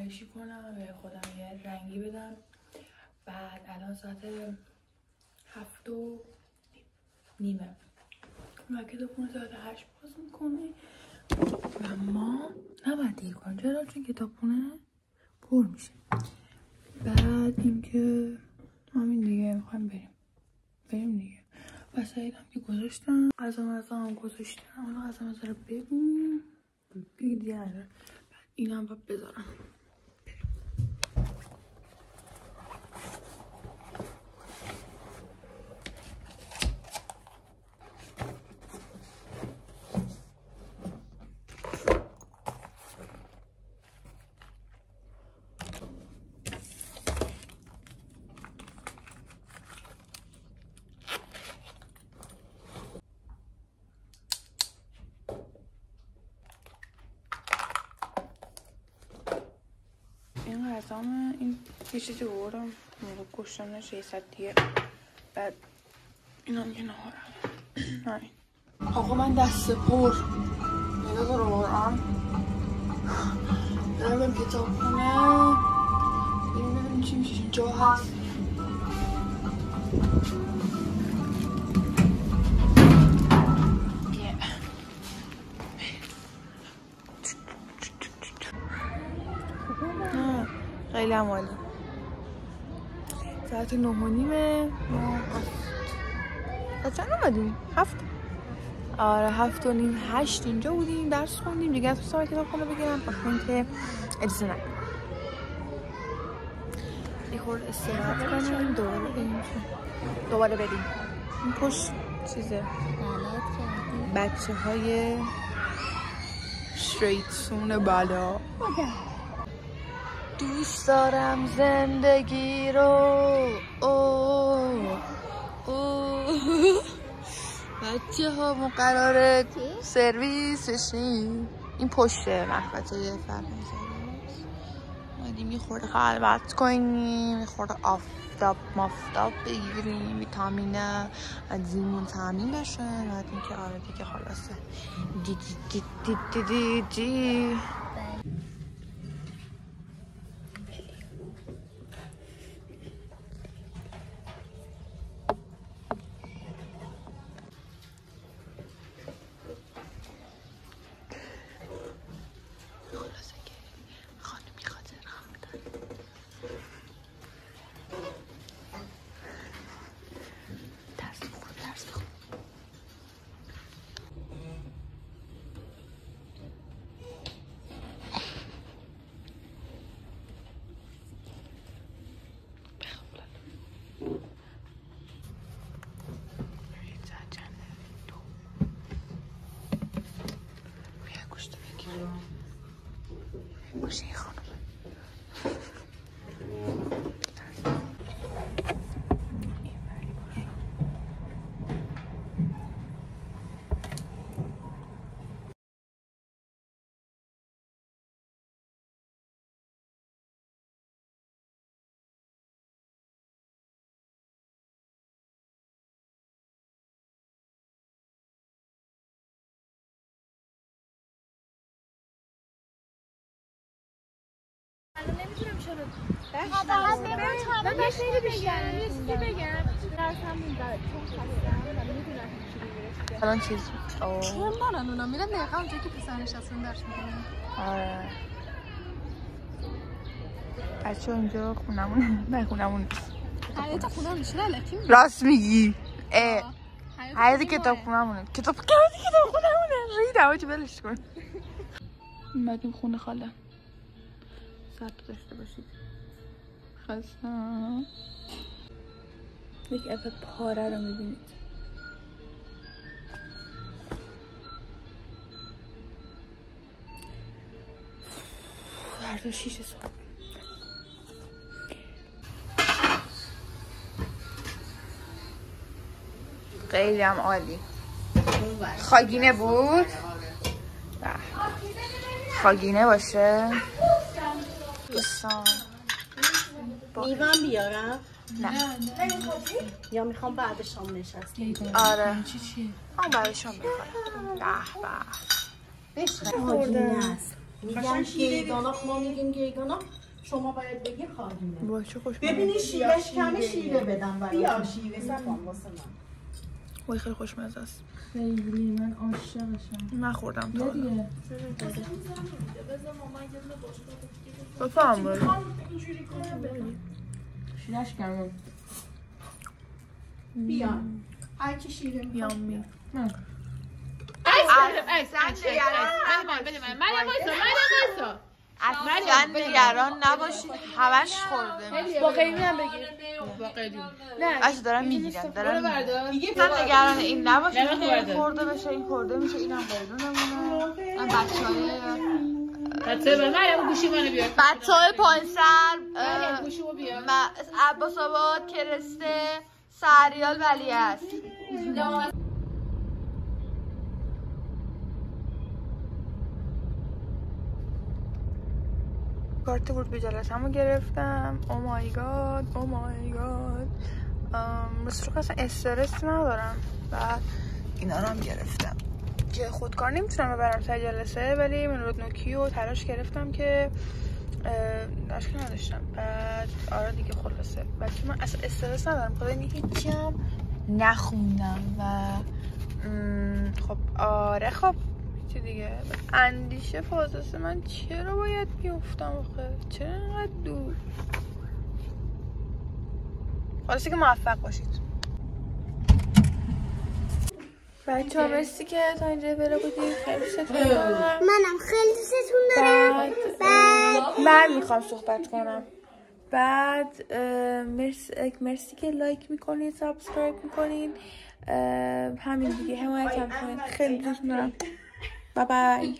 فرشی کنم به خودم یه رنگی بدم. بعد الان ساعت 7:30 و کتابخونه ساعت 8 باز میکنه و ما نباید دیر کنیم. چرا؟ چون کتابخونه پر میشه. بعد اینکه همین دیگه میخوایم بریم دیگه. وسایلم که گذاشتم، غذا هم گذاشتم. حالا غذا رو ببینیم دیگه. بعد اینم باید بذارم. این غذامه. این یه چیزی بردم موقع کشتن 600 دیگه. بعد این هم که نهارم. همین. آقا من دست پر نگاه رو برام دارم بریم کتابخونه ببینیم چی میشه. جا هست. خیلی هم عالی. ساعت 9:30 ما چند اومدیم؟ 7. آره 7:30 8 اینجا بودیم درس خوندیم دیگه. از ساعت کتابخونه بگیرم بخاطر اینکه اجازه ندارم. یه خورده استراحت کنیم دوباره بریم. این پشت چیزه بچه‌های شریتسون بالا. دوست دارم زندگی رو بچه ها ما قراره سرویس بشیم. این پشت مخبطه فرهنگی اومدیم یه خورده خلوت کنیم، یه خورده آفتاب مافتاب بگیریم، ویتامین از زیمون تامین بشه. بعد اینکه آره دیگه خلاصه دی باشه خانم. نمیتونم چرا من خیلی بیشتر یه چیزی بگم درسم موندم چون خستم و میدونم چی میگه. الان چیز چون دارن اونا میرن دقیقا اونجایی که پسر نشستن درس میکنن. آره بچه اونجا خونمونه. نه خونمون نیست. حیات خونم میشه الکی میگه. راست میگی. حیات کتابخونمونه. کتابخونمونه. ریدم آجی بلش کن. اومدیم خونه خاله. صبر داشته باشید. خستم. یک عدد پاره رو میبینید. فردا 6 صبح. خیلی هم عالی. خاگینه بود. خاگینه باشه دوستان. میوان بیارم؟ نه یا میخوام بعد شام نشستیم. آره چیه؟ بعد شام میخوام. به خاگینه است. میگن گیگاناخ، ما میگیم گیگاناخ، شما باید بگی خاگینه. وای چه خوش. ببینی شیرش کمی شیره بدم برای بیا شیره سفام واسه من. وای خیلی خوشمزه است. خیلی من عاشقشم. نخوردم تا حالا. دیگه بفهم بود. شیرش کردم. بیا هر کی شیره میخواد یامی. من اصلا نگران نباشید همش خورده. با قیمی هم بگیر. نه اصلا دارم میگیرم دارم اصلا نگران این نباشید این خورده بشه این خورده میشه اینم قیدونمونه. من بچه های پانسر عباس آباد کرسته سریال ولی است. کارت ورود به جلسه‌مو گرفتم. او مای گاد او مای گاد. مثل رو اصلا استرس ندارم و اینا رو هم گرفتم که خودکار نمیتونم ببرم سر جلسه، ولی من رودنوکی و تلاش گرفتم که اشکال نداشتم. بعد آره دیگه خلاصه بلکه من اصلا استرس ندارم، خدا اینه هیچی هم نخوندم و خب آره خب چی دیگه اندیشه فازسه من چرا باید بیفتم آخه؟ چرا اینقدر دور؟ خلاصه که موفق باشید بچه ها. مرسی که تا اینجا برای بودید. خیلی ستون دارم. منم خیلی ستون دارم. بعد میخوام صحبت کنم. بعد مرسی که لایک میکنید، سابسکرایب میکنید، همین دیگه حمایت هم کنید. خیلی دوست دارم. بای بای.